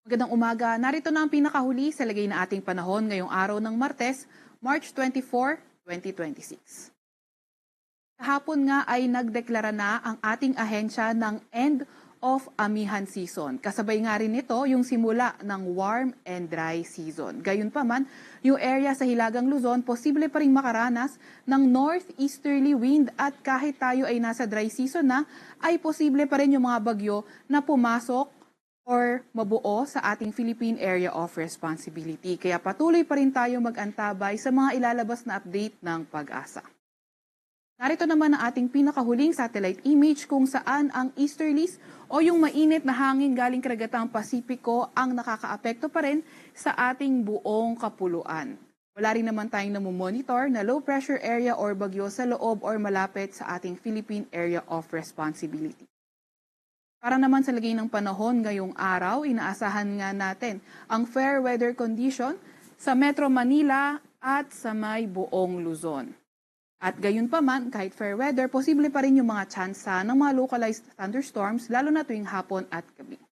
Magandang umaga. Narito na ang pinakahuli sa lagay na ating panahon ngayong araw ng Martes, March 24, 2026. Kahapon nga ay nagdeklara na ang ating ahensya ng end of amihan season. Kasabay nga rin nito yung simula ng warm and dry season. Gayunpaman, yung area sa Hilagang Luzon, posible pa rin makaranas ng northeasterly wind at kahit tayo ay nasa dry season na, ay posible pa rin yung mga bagyo na pumasok or mabuo sa ating Philippine Area of Responsibility. Kaya patuloy pa rin tayo mag-antabay sa mga ilalabas na update ng pag-asa. Narito naman ang ating pinakahuling satellite image kung saan ang easterlies o yung mainit na hangin galing karagatang Pasipiko ang nakakaapekto pa rin sa ating buong kapuluan. Wala rin naman tayong namumonitor na low pressure area or bagyo sa loob or malapit sa ating Philippine Area of Responsibility. Para naman sa lagay ng panahon ngayong araw, inaasahan nga natin ang fair weather condition sa Metro Manila at sa may buong Luzon. At gayon pa man, kahit fair weather, posible pa rin yung mga tsansa ng mga localized thunderstorms lalo na tuwing hapon at gabi.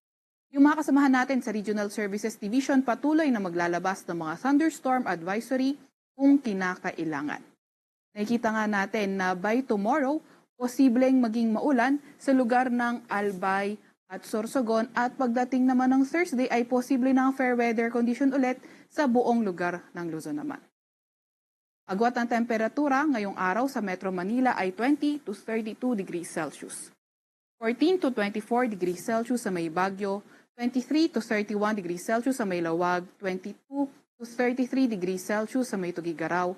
Yung mga kasamahan natin sa Regional Services Division patuloy na maglalabas ng mga thunderstorm advisory kung kinakailangan. Nakikita nga natin na by tomorrow, posibleng maging maulan sa lugar ng Albay at Sorsogon at pagdating naman ng Thursday ay posible ng fair weather condition ulit sa buong lugar ng Luzon naman. Agwat ng temperatura ngayong araw sa Metro Manila ay 20 to 32 degrees Celsius. 14 to 24 degrees Celsius sa may Baguio, 23 to 31 degrees Celsius sa may Lawag, 22 to 33 degrees Celsius sa may Tugigaraw,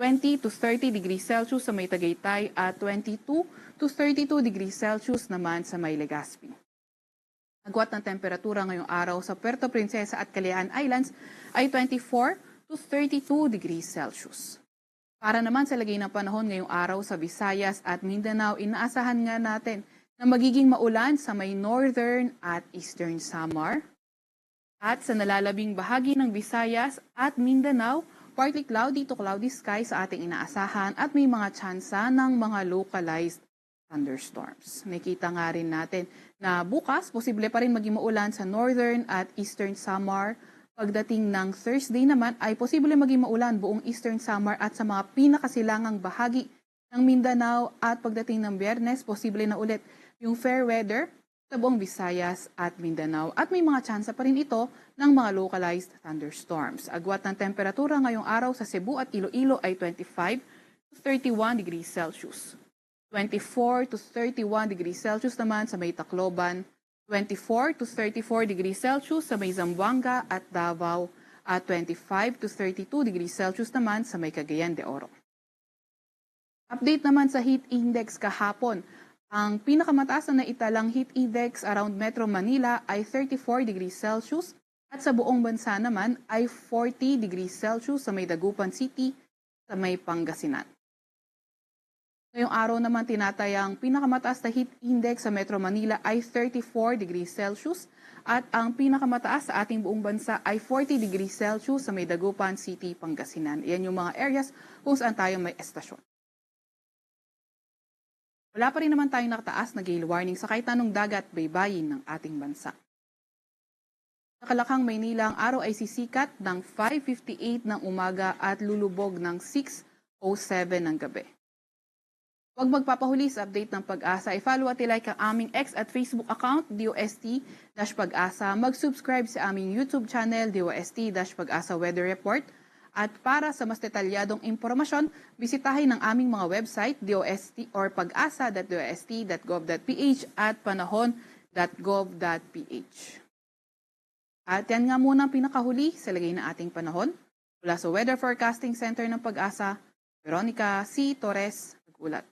20 to 30 degrees Celsius sa may Tagaytay at 22 to 32 degrees Celsius naman sa may Legazpi. Agwat ng temperatura ngayong araw sa Puerto Princesa at Calayan Islands ay 24 to 32 degrees Celsius. Para naman sa lagay ng panahon ngayong araw sa Visayas at Mindanao, inaasahan nga natin na magiging maulan sa may northern at eastern Samar. At sa nalalabing bahagi ng Visayas at Mindanao, partly cloudy to cloudy sky sa ating inaasahan at may mga tsansa ng mga localized thunderstorms. Nakita nga rin natin na bukas, posible pa rin maging maulan sa northern at eastern Samar. Pagdating ng Thursday naman ay posible maging maulan buong eastern Samar at sa mga pinakasilangang bahagi ng Mindanao at pagdating ng Biyernes, posible na ulit yung fair weather sa buong Visayas at Mindanao at may mga tsansa pa rin ito ng mga localized thunderstorms. Agwat ng temperatura ngayong araw sa Cebu at Iloilo ay 25 to 31 degrees Celsius. 24 to 31 degrees Celsius naman sa may Tacloban, 24 to 34 degrees Celsius sa may Zamboanga at Davao at 25 to 32 degrees Celsius naman sa may Cagayan de Oro. Update naman sa heat index kahapon. Ang pinakamataas na naitalang heat index around Metro Manila ay 34 degrees Celsius at sa buong bansa naman ay 40 degrees Celsius sa may Dagupan City sa may Pangasinan. Ngayong araw naman tinatayang pinakamataas na heat index sa Metro Manila ay 34 degrees Celsius at ang pinakamataas sa ating buong bansa ay 40 degrees Celsius sa may Dagupan City, Pangasinan. Iyan yung mga areas kung saan tayo may estasyon. Wala pa rin naman tayong nakataas na gale warning sa kahit anong dagat baybayin ng ating bansa. Sa Kalakang, Maynila, ang araw ay sisikat ng 5:58 ng umaga at lulubog ng 6:07 ng gabi. Huwag magpapahuli sa update ng Pag-asa. I-follow at i-like ang aming X at Facebook account, DOST-Pag-asa. Mag-subscribe sa aming YouTube channel, DOST-Pag-asa Weather Report. At para sa mas detalyadong impormasyon, bisitahin ang aming mga website, DOST or pag-asa.dost.gov.ph at panahon.gov.ph. At yan nga muna ang pinakahuli sa lagay na ating panahon. Mula sa Weather Forecasting Center ng Pag-asa, Veronica C. Torres, nag-ulat.